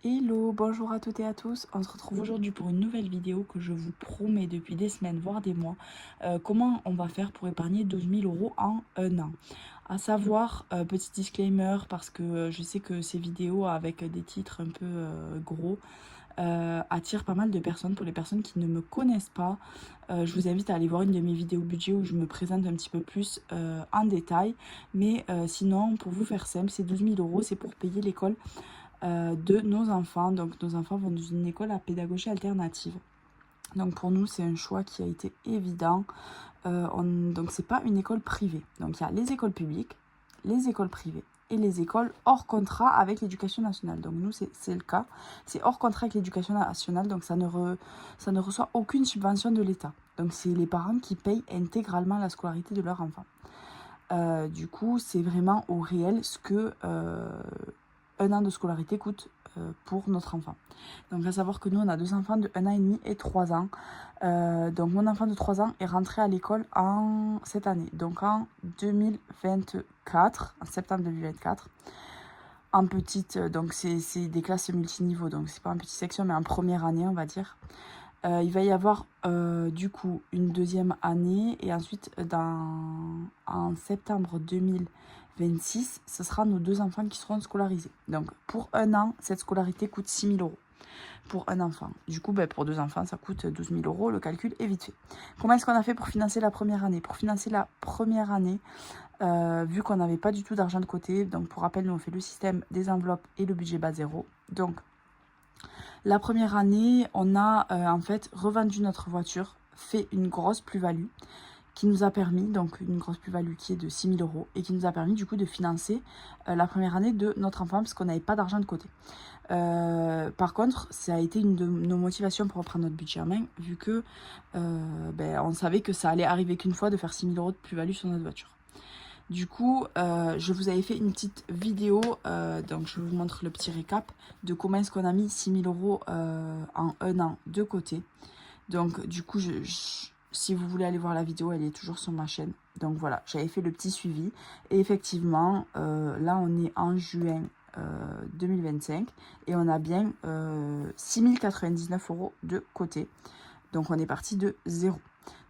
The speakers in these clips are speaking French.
Hello, bonjour à toutes et à tous. On se retrouve aujourd'hui pour une nouvelle vidéo que je vous promets depuis des semaines, voire des mois. Comment on va faire pour épargner 12 000 euros en un an. À savoir, petit disclaimer, parce que je sais que ces vidéos avec des titres un peu gros attirent pas mal de personnes. Pour les personnes qui ne me connaissent pas, je vous invite à aller voir une de mes vidéos budget où je me présente un petit peu plus en détail. Mais sinon, pour vous faire simple, ces 12 000 euros, c'est pour payer l'école de nos enfants. Donc nos enfants vont dans une école à pédagogie alternative. Donc pour nous, c'est un choix qui a été évident. Donc c'est pas une école privée. Donc il y a les écoles publiques, les écoles privées et les écoles hors contrat avec l'éducation nationale. Donc nous, c'est le cas. C'est hors contrat avec l'éducation nationale, donc ça ne reçoit aucune subvention de l'État. Donc c'est les parents qui payent intégralement la scolarité de leur enfant. Du coup, c'est vraiment au réel ce que un an de scolarité coûte pour notre enfant. Donc à savoir que nous on a deux enfants de 1 an et demi et 3 ans. Donc mon enfant de 3 ans est rentré à l'école cette année, donc en 2024, en septembre 2024. En petite, donc c'est des classes multiniveaux, donc c'est pas en petite section mais en première année on va dire. Il va y avoir du coup une deuxième année et ensuite en septembre 2026, ce sera nos deux enfants qui seront scolarisés. Donc pour un an, cette scolarité coûte 6 000 euros pour un enfant. Du coup, pour deux enfants, ça coûte 12 000 euros. Le calcul est vite fait. Comment est-ce qu'on a fait pour financer la première année? Pour financer la première année, vu qu'on n'avait pas du tout d'argent de côté, donc pour rappel, nous on fait le système des enveloppes et le budget bas zéro. Donc la première année, on a en fait revendu notre voiture, fait une grosse plus-value qui nous a permis, donc une grosse plus-value qui est de 6 000 euros et qui nous a permis du coup de financer la première année de notre enfant parce qu'on n'avait pas d'argent de côté. Par contre, ça a été une de nos motivations pour reprendre notre budget en main vu que on savait que ça allait arriver qu'une fois de faire 6 000 euros de plus-value sur notre voiture. Du coup, je vous avais fait une petite vidéo, donc je vous montre le petit récap de comment est-ce qu'on a mis 6 000 euros en un an de côté. Donc du coup, si vous voulez aller voir la vidéo, elle est toujours sur ma chaîne. Donc voilà, j'avais fait le petit suivi. Et effectivement, là on est en juin 2025 et on a bien 6 099 euros de côté. Donc on est parti de zéro.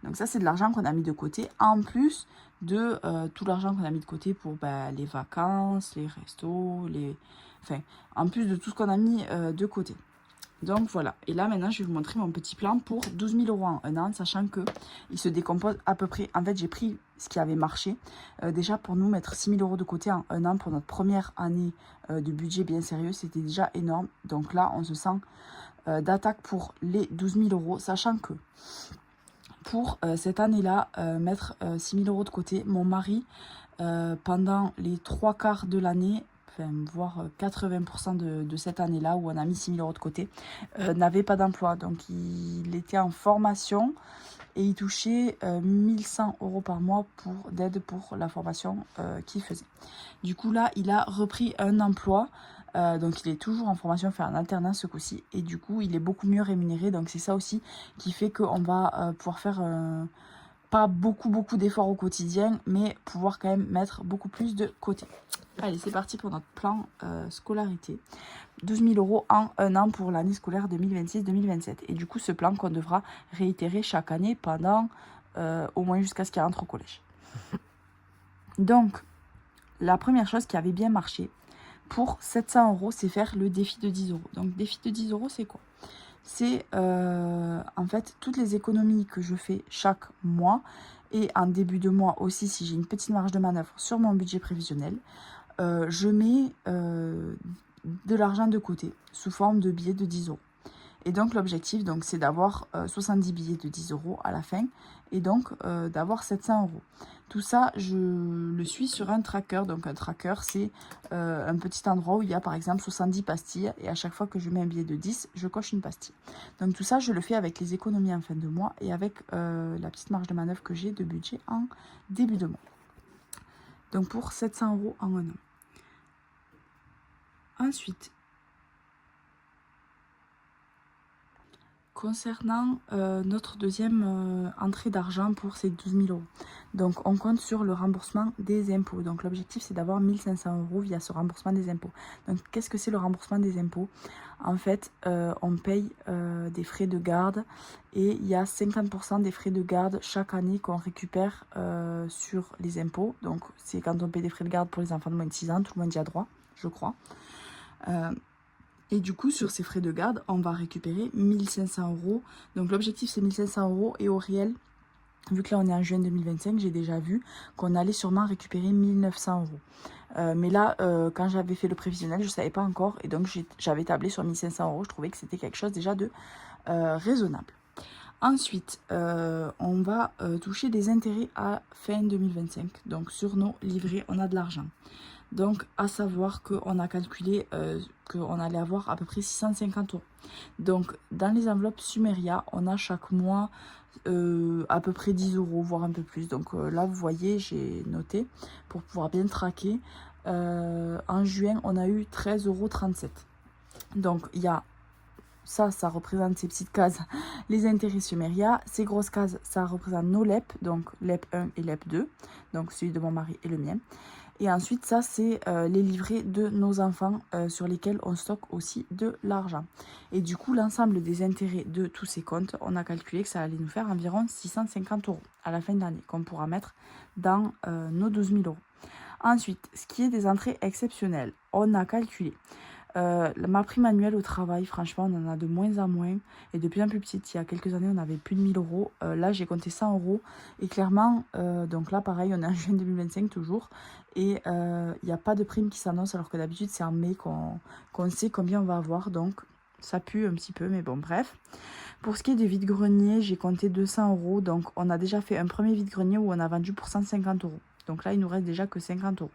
Donc ça, c'est de l'argent qu'on a mis de côté, en plus de tout l'argent qu'on a mis de côté pour les vacances, les restos, enfin, en plus de tout ce qu'on a mis de côté. Donc voilà, et là maintenant je vais vous montrer mon petit plan pour 12 000 euros en un an, sachant que il se décompose à peu près. En fait, j'ai pris ce qui avait marché. Déjà pour nous, mettre 6 000 euros de côté en un an pour notre première année de budget bien sérieux, c'était déjà énorme. Donc là, on se sent d'attaque pour les 12 000 euros, sachant que pour cette année-là, mettre 6 000 euros de côté, mon mari, pendant les 3 quarts de l'année, enfin, voire 80% de cette année-là où on a mis 6 000 euros de côté, n'avait pas d'emploi. Donc il était en formation et il touchait 1 100 euros par mois d'aide pour la formation qu'il faisait. Du coup là, il a repris un emploi. Donc il est toujours en formation, fait un alternance ce coup-ci. Et du coup, il est beaucoup mieux rémunéré. Donc c'est ça aussi qui fait qu'on va pouvoir faire pas beaucoup d'efforts au quotidien, mais pouvoir quand même mettre beaucoup plus de côté. Allez, c'est parti pour notre plan scolarité. 12 000 euros en un an pour l'année scolaire 2026-2027. Et du coup, ce plan qu'on devra réitérer chaque année pendant au moins jusqu'à ce qu'il rentre au collège. Donc, la première chose qui avait bien marché pour 700 euros, c'est faire le défi de 10 euros. Donc, défi de 10 euros, c'est quoi? C'est en fait toutes les économies que je fais chaque mois et en début de mois aussi, si j'ai une petite marge de manœuvre sur mon budget prévisionnel, je mets de l'argent de côté sous forme de billets de 10 euros. Et donc l'objectif, c'est d'avoir 70 billets de 10 euros à la fin et donc d'avoir 700 euros. Tout ça, je le suis sur un tracker. Donc un tracker, c'est un petit endroit où il y a par exemple 70 pastilles et à chaque fois que je mets un billet de 10, je coche une pastille. Donc tout ça, je le fais avec les économies en fin de mois et avec la petite marge de manœuvre que j'ai de budget en début de mois. Donc pour 700 euros en un an. Ensuite, Concernant notre deuxième entrée d'argent pour ces 12 000 euros. Donc on compte sur le remboursement des impôts. Donc l'objectif c'est d'avoir 1 500 euros via ce remboursement des impôts. Donc qu'est-ce que c'est le remboursement des impôts? En fait on paye des frais de garde et il y a 50% des frais de garde chaque année qu'on récupère sur les impôts. Donc c'est quand on paye des frais de garde pour les enfants de moins de 6 ans, tout le monde y a droit, je crois. Et du coup, sur ces frais de garde, on va récupérer 1 500 euros. Donc l'objectif, c'est 1 500 euros. Et au réel, vu que là, on est en juin 2025, j'ai déjà vu qu'on allait sûrement récupérer 1 900 euros. Mais là, quand j'avais fait le prévisionnel, je ne savais pas encore. Et donc, j'avais tablé sur 1 500 euros. Je trouvais que c'était quelque chose déjà de raisonnable. Ensuite, on va toucher des intérêts à fin 2025. Donc, sur nos livrets, on a de l'argent. Donc, à savoir qu'on a calculé qu'on allait avoir à peu près 650 euros. Donc, dans les enveloppes Sumeria, on a chaque mois à peu près 10 euros, voire un peu plus. Donc là, vous voyez, j'ai noté pour pouvoir bien traquer. En juin, on a eu 13,37 euros. Donc, il y a ça représente ces petites cases, les intérêts Sumeria. Ces grosses cases, ça représente nos LEP, donc LEP 1 et LEP 2, donc celui de mon mari et le mien. Et ensuite, ça, c'est les livrets de nos enfants sur lesquels on stocke aussi de l'argent. Et du coup, l'ensemble des intérêts de tous ces comptes, on a calculé que ça allait nous faire environ 650 euros à la fin de l'année, qu'on pourra mettre dans nos 12 000 euros. Ensuite, ce qui est des entrées exceptionnelles, on a calculé ma prime annuelle au travail, franchement, on en a de moins en moins et de plus en plus petite. Il y a quelques années, on avait plus de 1 000 euros. Là, j'ai compté 100 euros. Et clairement, donc là, pareil, on est en juin 2025 toujours. Et il n'y a pas de prime qui s'annonce, alors que d'habitude, c'est en mai qu'on sait combien on va avoir. Donc, ça pue un petit peu, mais bon, bref. Pour ce qui est des vide-greniers, j'ai compté 200 euros. Donc, on a déjà fait un premier vide-grenier où on a vendu pour 150 euros. Donc là, il nous reste déjà que 50 euros.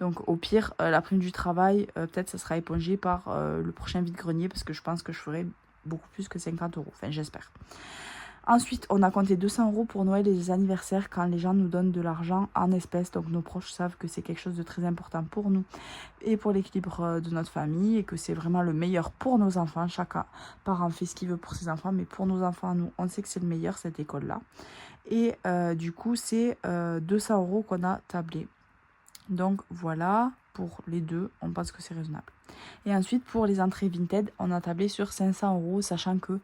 Donc au pire, la prime du travail, peut-être ça sera épongé par le prochain vide-grenier parce que je pense que je ferai beaucoup plus que 50 euros. Enfin, j'espère. Ensuite, on a compté 200 euros pour Noël et les anniversaires quand les gens nous donnent de l'argent en espèces. Donc nos proches savent que c'est quelque chose de très important pour nous et pour l'équilibre de notre famille et que c'est vraiment le meilleur pour nos enfants. Chaque parent fait ce qu'il veut pour ses enfants, mais pour nos enfants, nous, on sait que c'est le meilleur, cette école-là. Et du coup, c'est 200 euros qu'on a tablé. Donc voilà, pour les deux, on pense que c'est raisonnable. Et ensuite, pour les entrées Vinted, on a tablé sur 500 euros, sachant que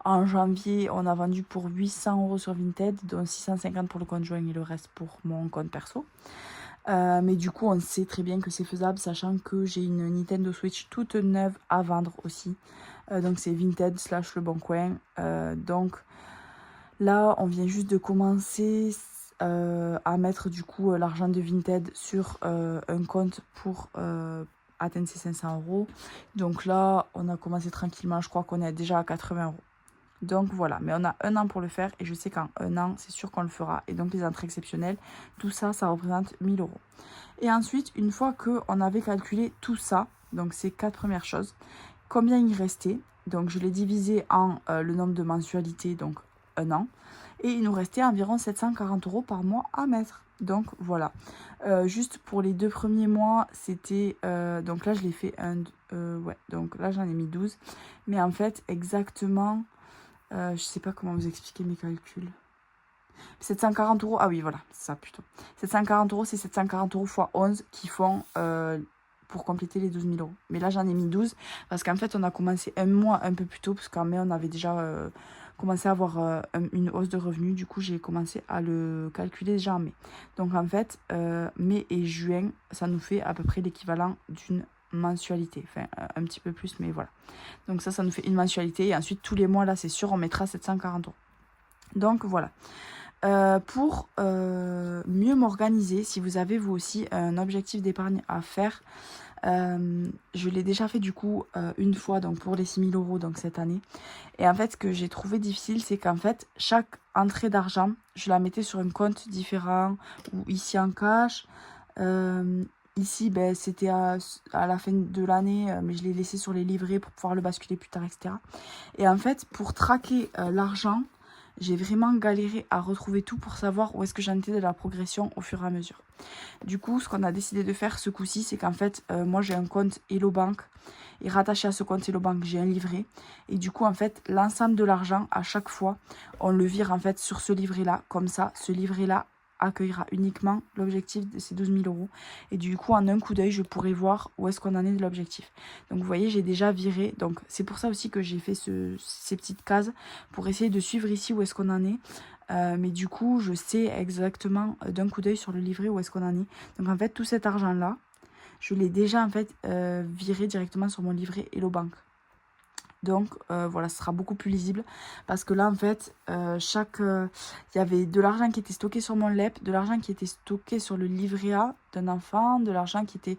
en janvier, on a vendu pour 800 euros sur Vinted, dont 650 pour le compte joint et le reste pour mon compte perso. Mais du coup, on sait très bien que c'est faisable, sachant que j'ai une Nintendo Switch toute neuve à vendre aussi. Donc c'est Vinted / Le Bon Coin. Donc là, on vient juste de commencer à mettre du coup l'argent de Vinted sur un compte pour atteindre ces 500 euros. Donc là, on a commencé tranquillement. Je crois qu'on est déjà à 80 euros. Donc voilà, mais on a un an pour le faire et je sais qu'en un an, c'est sûr qu'on le fera. Et donc les entrées exceptionnelles, tout ça, ça représente 1 000 euros. Et ensuite, une fois qu'on avait calculé tout ça, donc ces 4 premières choses, combien il restait? Donc je l'ai divisé en le nombre de mensualités, donc un an. Et il nous restait environ 740 euros par mois à mettre. Donc voilà. Juste pour les 2 premiers mois, c'était... donc là, je l'ai fait ouais, donc là, j'en ai mis 12. Mais en fait, exactement... je sais pas comment vous expliquer mes calculs. 740 euros, ah oui, voilà, c'est ça plutôt. 740 euros, c'est 740 euros x 11 qui font pour compléter les 12 000 euros. Mais là, j'en ai mis 12 parce qu'en fait, on a commencé un mois un peu plus tôt parce qu'en mai, on avait déjà commencé à avoir une hausse de revenus. Du coup, j'ai commencé à le calculer déjà en mai. Donc, en fait, mai et juin, ça nous fait à peu près l'équivalent d'une mensualité. Enfin, un petit peu plus, mais voilà. Donc ça nous fait une mensualité. Et ensuite, tous les mois, là, c'est sûr, on mettra 740 euros. Donc, voilà. Pour mieux m'organiser, si vous avez vous aussi un objectif d'épargne à faire, je l'ai déjà fait du coup une fois donc pour les 6 000 euros donc cette année. Et en fait, ce que j'ai trouvé difficile, c'est qu'en fait, chaque entrée d'argent, je la mettais sur un compte différent ou ici en cash. Ici, ben, c'était à la fin de l'année, mais je l'ai laissé sur les livrets pour pouvoir le basculer plus tard, etc. Et en fait, pour traquer l'argent, j'ai vraiment galéré à retrouver tout pour savoir où est-ce que j'en étais de la progression au fur et à mesure. Du coup, ce qu'on a décidé de faire ce coup-ci, c'est qu'en fait, moi j'ai un compte Hello Bank et rattaché à ce compte Hello Bank, j'ai un livret. Et du coup, en fait, l'ensemble de l'argent, à chaque fois, on le vire en fait sur ce livret-là. Comme ça, ce livret-là accueillera uniquement l'objectif de ces 12 000 euros. Et du coup, en un coup d'œil, je pourrai voir où est-ce qu'on en est de l'objectif. Donc, vous voyez, j'ai déjà viré. Donc, c'est pour ça aussi que j'ai fait ces petites cases pour essayer de suivre ici où est-ce qu'on en est. Mais du coup, je sais exactement d'un coup d'œil sur le livret où est-ce qu'on en est. Donc, en fait, tout cet argent-là, je l'ai déjà en fait viré directement sur mon livret Hello Bank. Donc voilà, ce sera beaucoup plus lisible parce que là en fait, il y avait de l'argent qui était stocké sur mon LEP, de l'argent qui était stocké sur le livret A d'un enfant, de l'argent qui était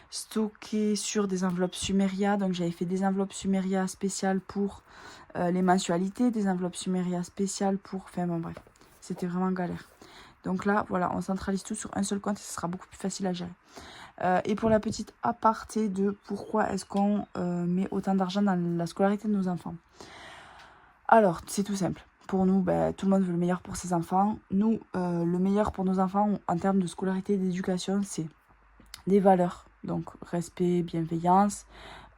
stocké sur des enveloppes Sumeria. Donc j'avais fait des enveloppes Sumeria spéciales pour les mensualités, des enveloppes Sumeria spéciales pour... Enfin bon bref, c'était vraiment galère. Donc là, voilà, on centralise tout sur un seul compte et ce sera beaucoup plus facile à gérer. Et pour la petite aparté de pourquoi est-ce qu'on met autant d'argent dans la scolarité de nos enfants. Alors, c'est tout simple. Pour nous, tout le monde veut le meilleur pour ses enfants. Nous, le meilleur pour nos enfants en termes de scolarité et d'éducation, c'est des valeurs. Donc, respect, bienveillance,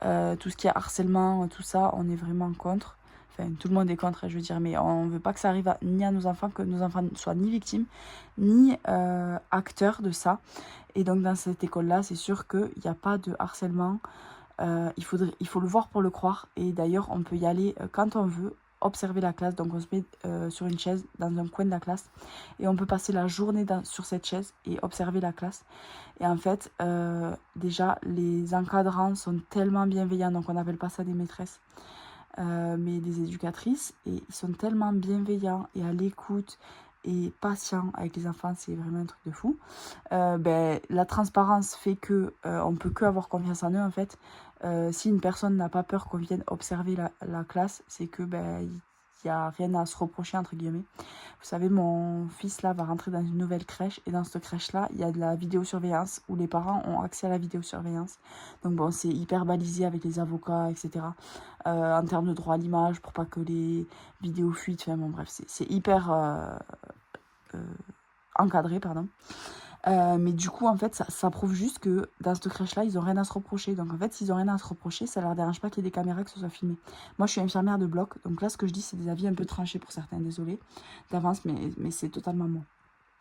tout ce qui est harcèlement, tout ça, on est vraiment contre. Enfin, tout le monde est contre, je veux dire, mais on ne veut pas que ça arrive ni à nos enfants, que nos enfants ne soient ni victimes, ni acteurs de ça. Et donc, dans cette école-là, c'est sûr qu'il n'y a pas de harcèlement. Il faut le voir pour le croire. Et d'ailleurs, on peut y aller quand on veut, observer la classe. Donc, on se met sur une chaise dans un coin de la classe. Et on peut passer la journée sur cette chaise et observer la classe. Et en fait, déjà, les encadrants sont tellement bienveillants. Donc, on n'appelle pas ça des maîtresses. Mais des éducatrices, et ils sont tellement bienveillants et à l'écoute et patients avec les enfants, c'est vraiment un truc de fou. La transparence fait que on peut que avoir confiance en eux en fait. Si une personne n'a pas peur qu'on vienne observer la classe, c'est que il n'y a rien à se reprocher entre guillemets. Vous savez, mon fils là va rentrer dans une nouvelle crèche et dans cette crèche là, il y a de la vidéosurveillance où les parents ont accès à la vidéosurveillance. Donc bon, c'est hyper balisé avec les avocats, etc. En termes de droit à l'image pour pas que les vidéos fuitent. Enfin bon, bref, c'est hyper encadré, pardon. Mais du coup, en fait, ça prouve juste que dans cette crèche-là, ils n'ont rien à se reprocher. Donc, en fait, s'ils n'ont rien à se reprocher, ça ne leur dérange pas qu'il y ait des caméras, que ce soit filmé. Moi, je suis infirmière de bloc. Donc là, ce que je dis, c'est des avis un peu tranchés pour certains. Désolée d'avance, mais c'est totalement moi.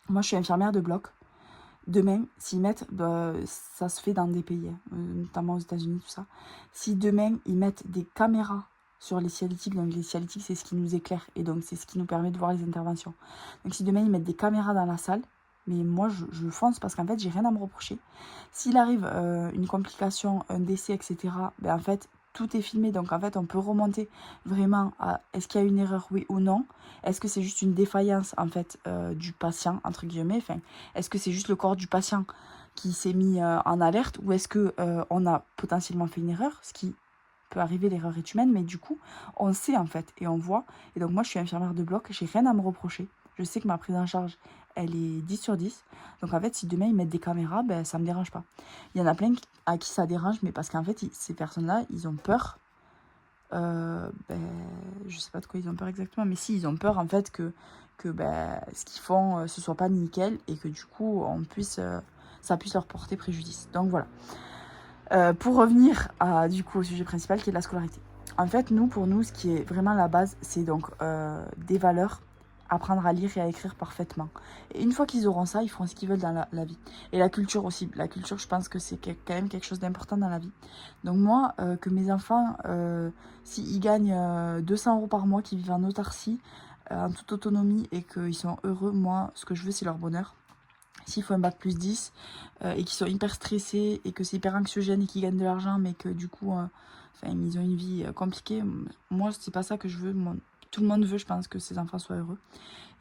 Moi, je suis infirmière de bloc. Demain, s'ils mettent, ça se fait dans des pays, notamment aux États-Unis, tout ça. Si demain, ils mettent des caméras sur les cialytiques, donc les cialytiques, c'est ce qui nous éclaire. Et donc, c'est ce qui nous permet de voir les interventions. Donc, si demain, ils mettent des caméras dans la salle, mais moi, je fonce parce qu'en fait, j'ai rien à me reprocher. S'il arrive une complication, un décès, etc., en fait, tout est filmé. Donc, en fait, on peut remonter vraiment à est-ce qu'il y a une erreur, oui ou non. Est-ce que c'est juste une défaillance, en fait, du patient, entre guillemets. Enfin, est-ce que c'est juste le corps du patient qui s'est mis en alerte ou est-ce que on a potentiellement fait une erreur, ce qui peut arriver, l'erreur est humaine, mais du coup, on sait, en fait, et on voit. Et donc, moi, je suis infirmière de bloc, j'ai rien à me reprocher. Je sais que ma prise en charge, elle est 10 sur 10. Donc en fait, si demain ils mettent des caméras, ça ne me dérange pas. Il y en a plein à qui ça dérange, mais parce qu'en fait, ces personnes-là, ils ont peur. Je sais pas de quoi ils ont peur exactement, mais si, ils ont peur en fait que ce qu'ils font, ce soit pas nickel et que du coup, ça puisse leur porter préjudice. Donc voilà. Pour revenir du coup au sujet principal qui est la scolarité. En fait, pour nous, ce qui est vraiment la base, c'est donc des valeurs, apprendre à lire et à écrire parfaitement. Et une fois qu'ils auront ça, ils feront ce qu'ils veulent dans la vie. Et la culture aussi. La culture, je pense que c'est quand même quelque chose d'important dans la vie. Donc moi, que mes enfants, s'ils gagnent 200 € par mois, qu'ils vivent en autarcie, en toute autonomie et qu'ils sont heureux, moi, ce que je veux, c'est leur bonheur. S'il faut un bac plus 10 et qu'ils sont hyper stressés et que c'est hyper anxiogène et qu'ils gagnent de l'argent, mais que du coup, ils ont une vie compliquée, moi, c'est pas ça que je veux. Moi, tout le monde veut, je pense, que ses enfants soient heureux.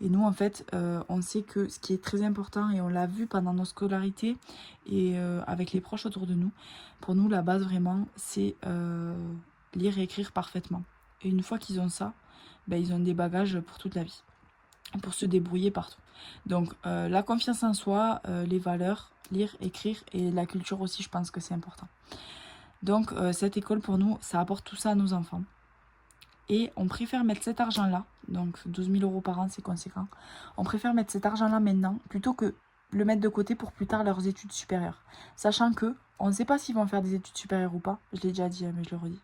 Et nous, en fait, on sait que ce qui est très important, et on l'a vu pendant nos scolarités et avec les proches autour de nous, pour nous, la base vraiment, c'est lire et écrire parfaitement. Et une fois qu'ils ont ça, ils ont des bagages pour toute la vie, pour se débrouiller partout. Donc, la confiance en soi, les valeurs, lire, écrire, et la culture aussi, je pense que c'est important. Donc, cette école, pour nous, ça apporte tout ça à nos enfants. Et on préfère mettre cet argent-là, donc 12 000 € par an, c'est conséquent. On préfère mettre cet argent-là maintenant, plutôt que le mettre de côté pour plus tard leurs études supérieures. Sachant que on ne sait pas s'ils vont faire des études supérieures ou pas. Je l'ai déjà dit, mais je le redis.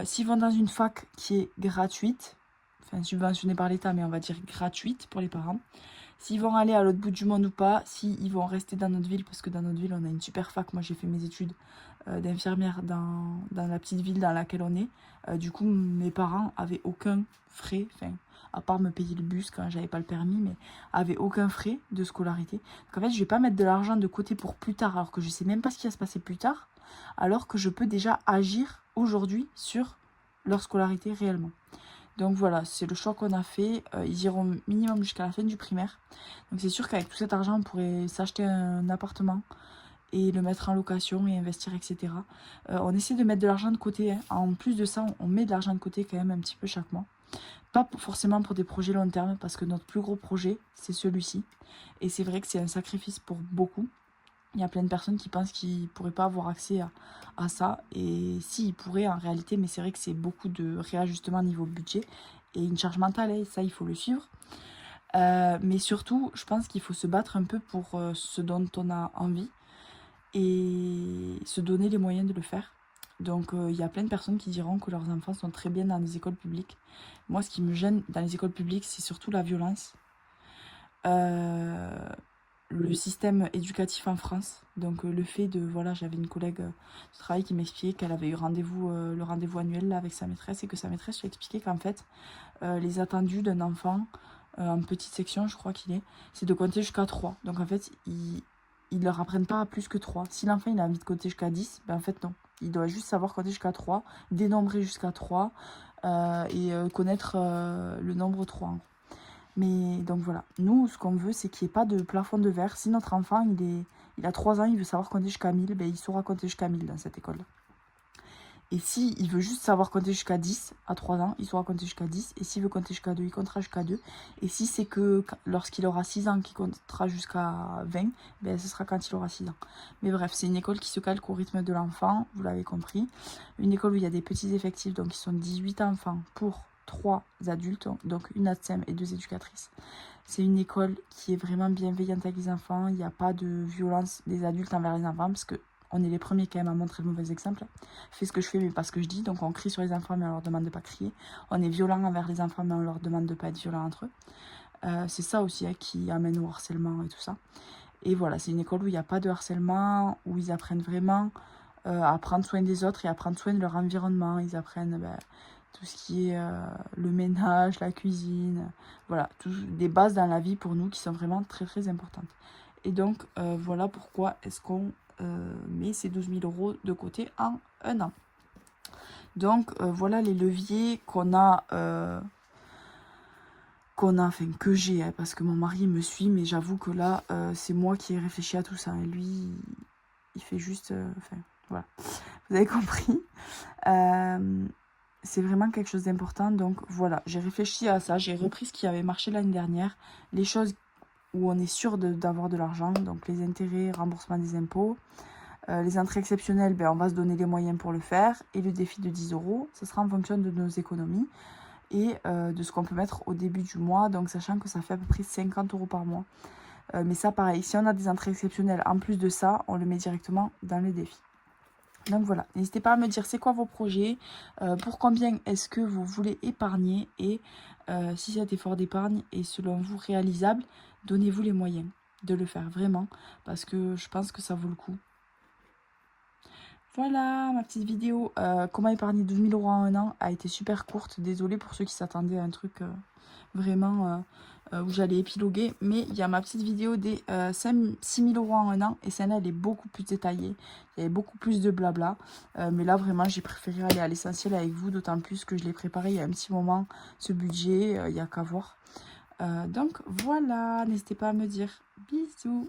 S'ils vont dans une fac qui est gratuite, enfin subventionnée par l'État, mais on va dire gratuite pour les parents. S'ils vont aller à l'autre bout du monde ou pas, s'ils vont rester dans notre ville, parce que dans notre ville, on a une super fac. Moi, j'ai fait mes études d'infirmière dans la petite ville dans laquelle on est. Du coup, mes parents avaient aucun frais, enfin, à part me payer le bus quand j'avais pas le permis, mais avaient aucun frais de scolarité. Donc en fait, je vais pas mettre de l'argent de côté pour plus tard, alors que je sais même pas ce qui va se passer plus tard, alors que je peux déjà agir aujourd'hui sur leur scolarité réellement. Donc voilà, c'est le choix qu'on a fait. Ils iront minimum jusqu'à la fin du primaire. Donc c'est sûr qu'avec tout cet argent, on pourrait s'acheter un appartement et le mettre en location et investir, etc. On essaie de mettre de l'argent de côté. Hein. En plus de ça, on met de l'argent de côté quand même un petit peu chaque mois. Pas forcément pour des projets long terme, parce que notre plus gros projet, c'est celui-ci. Et c'est vrai que c'est un sacrifice pour beaucoup. Il y a plein de personnes qui pensent qu'ils ne pourraient pas avoir accès à ça. Et si, ils pourraient en réalité, mais c'est vrai que c'est beaucoup de réajustement niveau budget et une charge mentale, et ça, il faut le suivre. Mais surtout, je pense qu'il faut se battre un peu pour ce dont on a envie et se donner les moyens de le faire. Donc, il y a plein de personnes qui diront que leurs enfants sont très bien dans les écoles publiques. Moi, ce qui me gêne dans les écoles publiques, c'est surtout la violence. Le système éducatif en France, donc le fait de, voilà, j'avais une collègue de travail qui m'expliquait qu'elle avait eu le rendez-vous annuel là, avec sa maîtresse, et que sa maîtresse lui expliquait qu'en fait, les attendus d'un enfant, en petite section, je crois qu'il est, c'est de compter jusqu'à 3. Donc en fait, ils leur apprennent pas à plus que 3. Si l'enfant il a envie de compter jusqu'à 10, ben en fait non. Il doit juste savoir compter jusqu'à 3, dénombrer jusqu'à 3 et connaître le nombre 3 en gros. Mais donc voilà, nous ce qu'on veut c'est qu'il n'y ait pas de plafond de verre. Si notre enfant il a 3 ans, il veut savoir compter jusqu'à 1000, ben, il saura compter jusqu'à 1000 dans cette école. Et s'il veut juste savoir compter jusqu'à 10 à 3 ans, il saura compter jusqu'à 10. Et s'il veut compter jusqu'à 2, il comptera jusqu'à 2. Et si c'est que lorsqu'il aura 6 ans qu'il comptera jusqu'à 20, ben, ce sera quand il aura 6 ans. Mais bref, c'est une école qui se calque au rythme de l'enfant, vous l'avez compris. Une école où il y a des petits effectifs, donc ils sont 18 enfants pour 3 adultes, donc une ATSEM et 2 éducatrices. C'est une école qui est vraiment bienveillante avec les enfants. Il n'y a pas de violence des adultes envers les enfants, parce que on est les premiers quand même à montrer le mauvais exemple. Je fais ce que je fais mais pas ce que je dis. Donc on crie sur les enfants mais on leur demande de pas crier. On est violent envers les enfants mais on leur demande de pas être violent entre eux. C'est ça aussi qui amène au harcèlement et tout ça. Et voilà, c'est une école où il n'y a pas de harcèlement, où ils apprennent vraiment à prendre soin des autres et à prendre soin de leur environnement. Ils apprennent tout ce qui est le ménage, la cuisine, voilà, des bases dans la vie pour nous qui sont vraiment très très importantes. Et donc voilà pourquoi est-ce qu'on met ces 12 000 € de côté en un an. Donc voilà les leviers qu'on a, enfin que j'ai, hein, parce que mon mari me suit, mais j'avoue que là c'est moi qui ai réfléchi à tout ça. Et lui, il fait juste, enfin voilà, vous avez compris. C'est vraiment quelque chose d'important. Donc voilà, j'ai réfléchi à ça. J'ai repris ce qui avait marché l'année dernière. Les choses où on est sûr d'avoir de l'argent. Donc les intérêts, remboursement des impôts. Les entrées exceptionnelles, ben, on va se donner les moyens pour le faire. Et le défi de 10 €, ce sera en fonction de nos économies. Et de ce qu'on peut mettre au début du mois. Donc sachant que ça fait à peu près 50 € par mois. Mais ça pareil, si on a des entrées exceptionnelles, en plus de ça, on le met directement dans le défi. Donc voilà, n'hésitez pas à me dire c'est quoi vos projets, pour combien est-ce que vous voulez épargner, et si cet effort d'épargne est selon vous réalisable, donnez-vous les moyens de le faire vraiment, parce que je pense que ça vaut le coup. Voilà ma petite vidéo, comment épargner 12 000 € en un an a été super courte, désolée pour ceux qui s'attendaient à un truc vraiment où j'allais épiloguer, mais il y a ma petite vidéo des 6 000 € en un an, et celle-là elle est beaucoup plus détaillée, il y avait beaucoup plus de blabla, mais là vraiment j'ai préféré aller à l'essentiel avec vous, d'autant plus que je l'ai préparé il y a un petit moment, ce budget, il n'y a qu'à voir. Donc voilà, n'hésitez pas à me dire. Bisous.